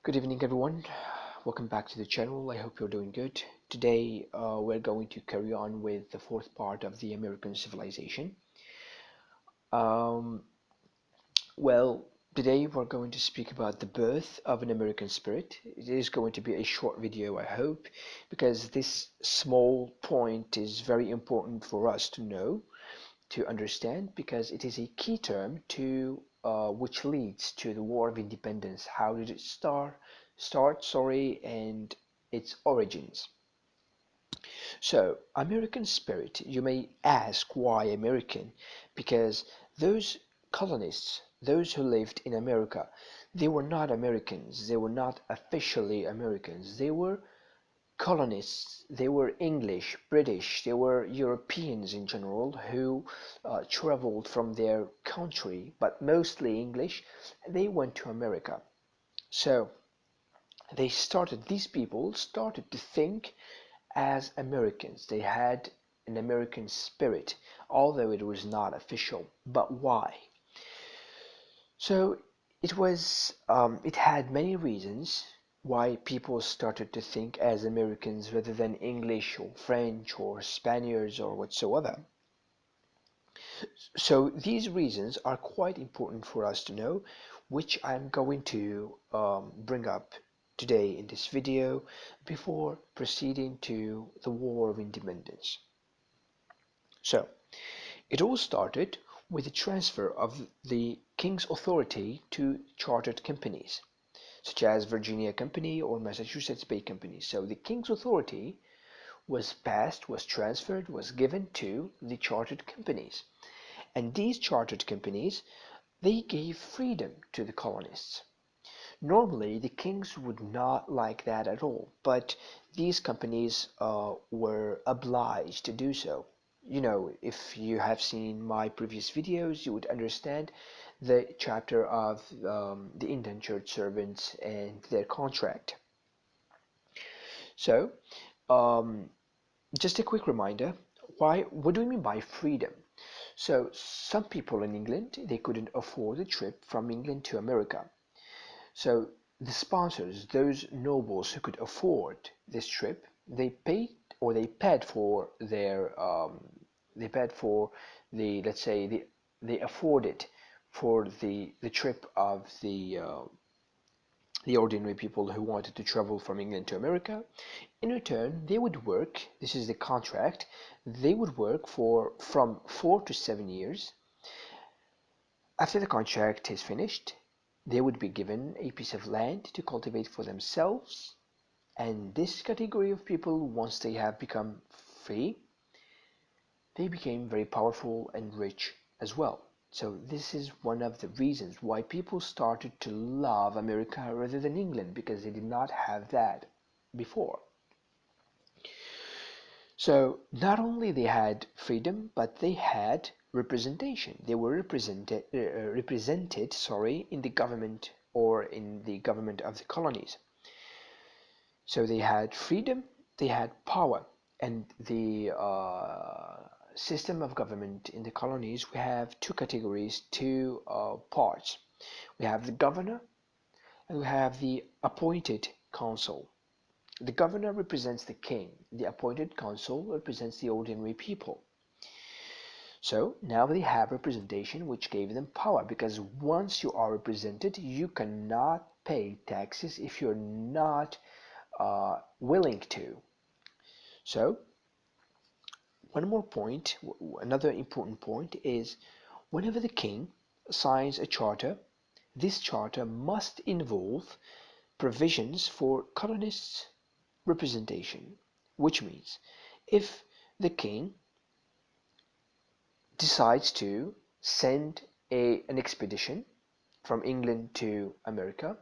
Good evening, everyone. Welcome back to the channel. I hope you're doing good. Today, we're going to carry on with the fourth part of the American civilization. Um, well, today we're going to speak about the birth of an American spirit. It is going to be a short video, I hope, because this small point is very important for us to know, to understand, because it is a key term to which leads to the War of Independence. How did it start, and its origins. So, American spirit, you may ask why American? Because those colonists, those who lived in America, they were not Americans. They were not officially Americans. They were colonists. They were English, British, they were Europeans in general who traveled from their country, but mostly English. They went to America. So these people started to think as Americans. They had an American spirit, although it was not official. But why? So it had many reasons why people started to think as Americans rather than English or French or Spaniards or whatsoever. So these reasons are quite important for us to know, which I'm going to bring up today in this video before proceeding to the War of Independence. So, it all started with the transfer of the king's authority to chartered companies, such as Virginia Company or Massachusetts Bay Company. So the king's authority was transferred, was given to the chartered companies. And these chartered companies, they gave freedom to the colonists. Normally, the kings would not like that at all, but these companies were obliged to do so. If you have seen my previous videos, you would understand the chapter of the indentured servants and their contract. So, um, just a quick reminder, what do we mean by freedom? So, some people in England, they couldn't afford a trip from England to America. So the sponsors, those nobles who could afford this trip, they paid for they paid for let's say they afforded for the trip of the ordinary people who wanted to travel from England to America. In return, they would work, this is the contract, they would work for from 4 to 7 years. After the contract is finished, they would be given a piece of land to cultivate for themselves, and this category of people, once they have become free, they became very powerful and rich as well. So this is one of the reasons why people started to love America rather than England, because they did not have that before. So not only they had freedom, but they had representation. They were represented, in the government or in the government of the colonies. So they had freedom, they had power, and the system of government in the colonies, we have two categories, two parts. We have the governor and we have the appointed council. The governor represents the king. The appointed council represents the ordinary people. So now they have representation, which gave them power, because once you are represented, you cannot pay taxes if you're not willing to. So one more point, another important point is whenever the king signs a charter, this charter must involve provisions for colonists' representation, which means if the king decides to send an expedition from England to America,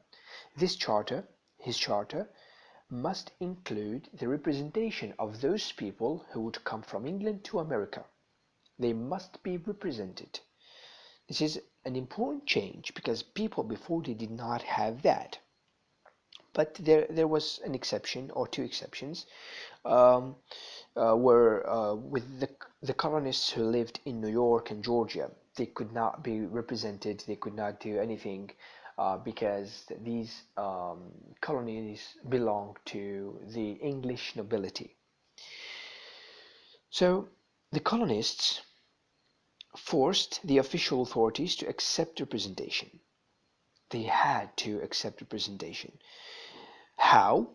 his charter, must include the representation of those people who would come from England to America. They must be represented. This is an important change because people before they did not have that. But there was an exception or two exceptions, um, where with the colonists who lived in New York and Georgia, they could not be represented. They could not do anything because these colonies belonged to the English nobility. So the colonists forced the official authorities to accept representation. They had to accept representation. How?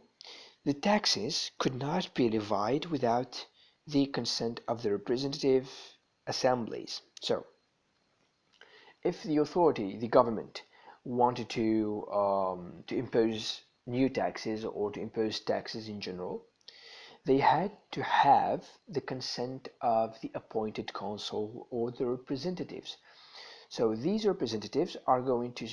The taxes could not be levied without the consent of the representative assemblies. So, if the authority, the government, wanted to impose new taxes or to impose taxes in general, they had to have the consent of the appointed council or the representatives. So these representatives are going to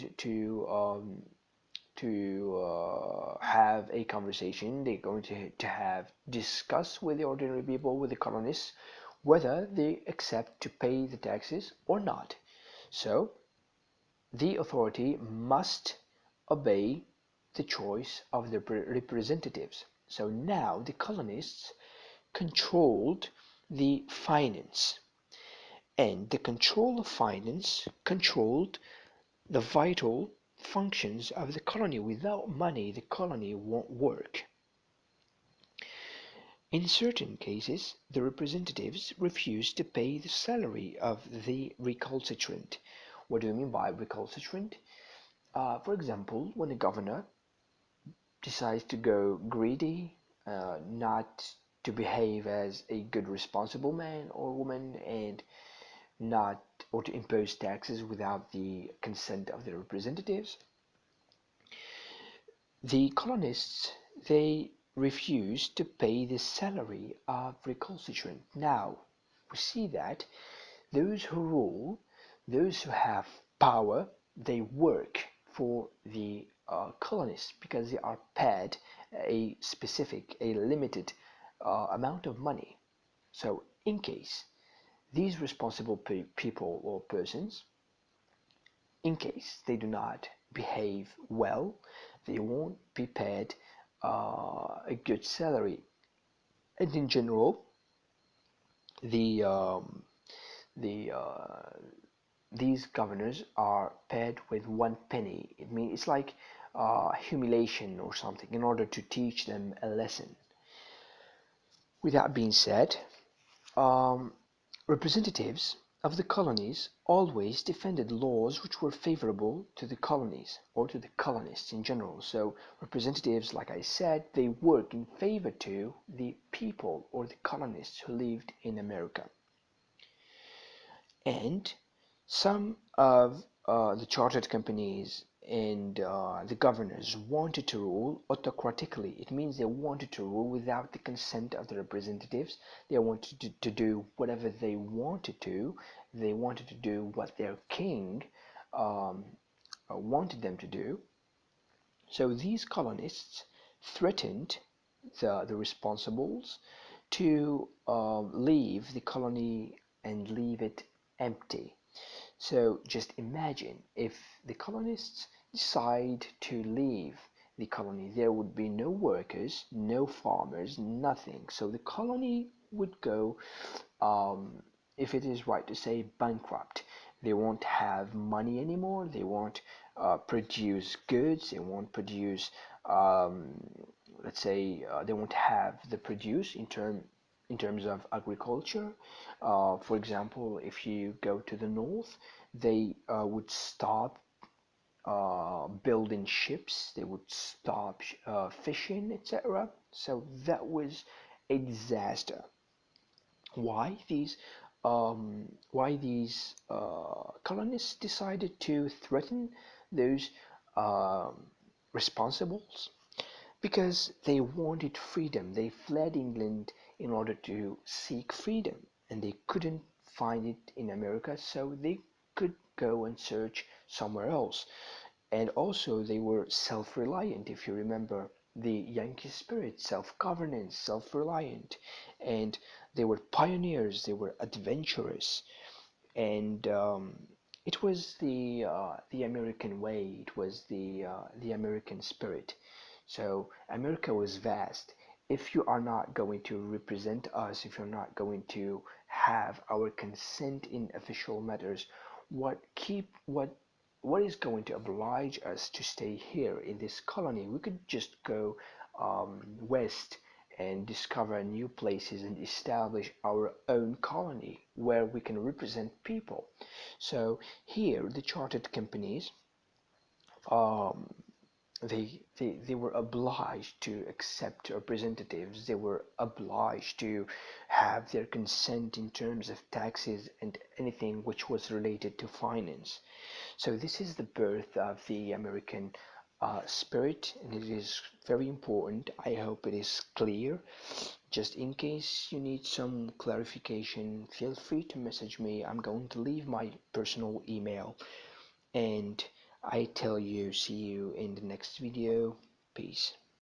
have a conversation. They're going to have discuss with the ordinary people, with the colonists, whether they accept to pay the taxes or not. So the authority must obey the choice of the representatives. So now the colonists controlled the finance, and the control of finance controlled the vital functions of the colony. Without money, the colony won't work. In certain cases, the representatives refused to pay the salary of the recalcitrant. What do you mean by recalcitrant? For example, when a governor decides to go greedy, not to behave as a good responsible man or woman, and not or to impose taxes without the consent of the representatives, the colonists, they refused to pay the salary of recalcitrant. Now, we see that those who rule, those who have power, they work for the colonists because they are paid a specific, a limited amount of money. So, in case these responsible people or persons, in case they do not behave well, they won't be paid a good salary. And in general, the the these governors are paid with 1 penny. It means it's like humiliation or something in order to teach them a lesson. With that being said, um, representatives of the colonies always defended laws which were favorable to the colonies or to the colonists in general. So representatives, like I said, they work in favor to the people or the colonists who lived in America. And some of the chartered companies and the governors wanted to rule autocratically. It means they wanted to rule without the consent of the representatives. They wanted to do whatever they wanted to. They wanted to do what their king um, wanted them to do. So these colonists threatened the responsibles to leave the colony and leave it empty. So just imagine if the colonists decide to leave the colony, there would be no workers, no farmers, nothing. So the colony would go, if it is right to say, bankrupt. They won't have money anymore. They won't produce goods. They won't produce, um, let's say, they won't have the produce in terms of agriculture. For example, if you go to the north, they would stop building ships, they would stop fishing, etc. So that was a disaster. Why these colonists decided to threaten those um, responsibles? Because they wanted freedom. They fled England in order to seek freedom, and they couldn't find it in America, so they could go and search somewhere else. And also, they were self reliant, if you remember the Yankee spirit, self governance, self reliant. And they were pioneers, they were adventurous, and it was the American way, it was the American spirit So America was vast. If you are not going to represent us, if you're not going to have our consent in official matters, what is going to oblige us to stay here in this colony? We could just go west and discover new places and establish our own colony where we can represent people. So here, the chartered companies, um, they were obliged to accept representatives. They were obliged to have their consent in terms of taxes and anything which was related to finance. So this is the birth of the American spirit, and it is very important. I hope it is clear. Just in case you need some clarification, feel free to message me. I'm going to leave my personal email, and I tell you, see you in the next video. Peace.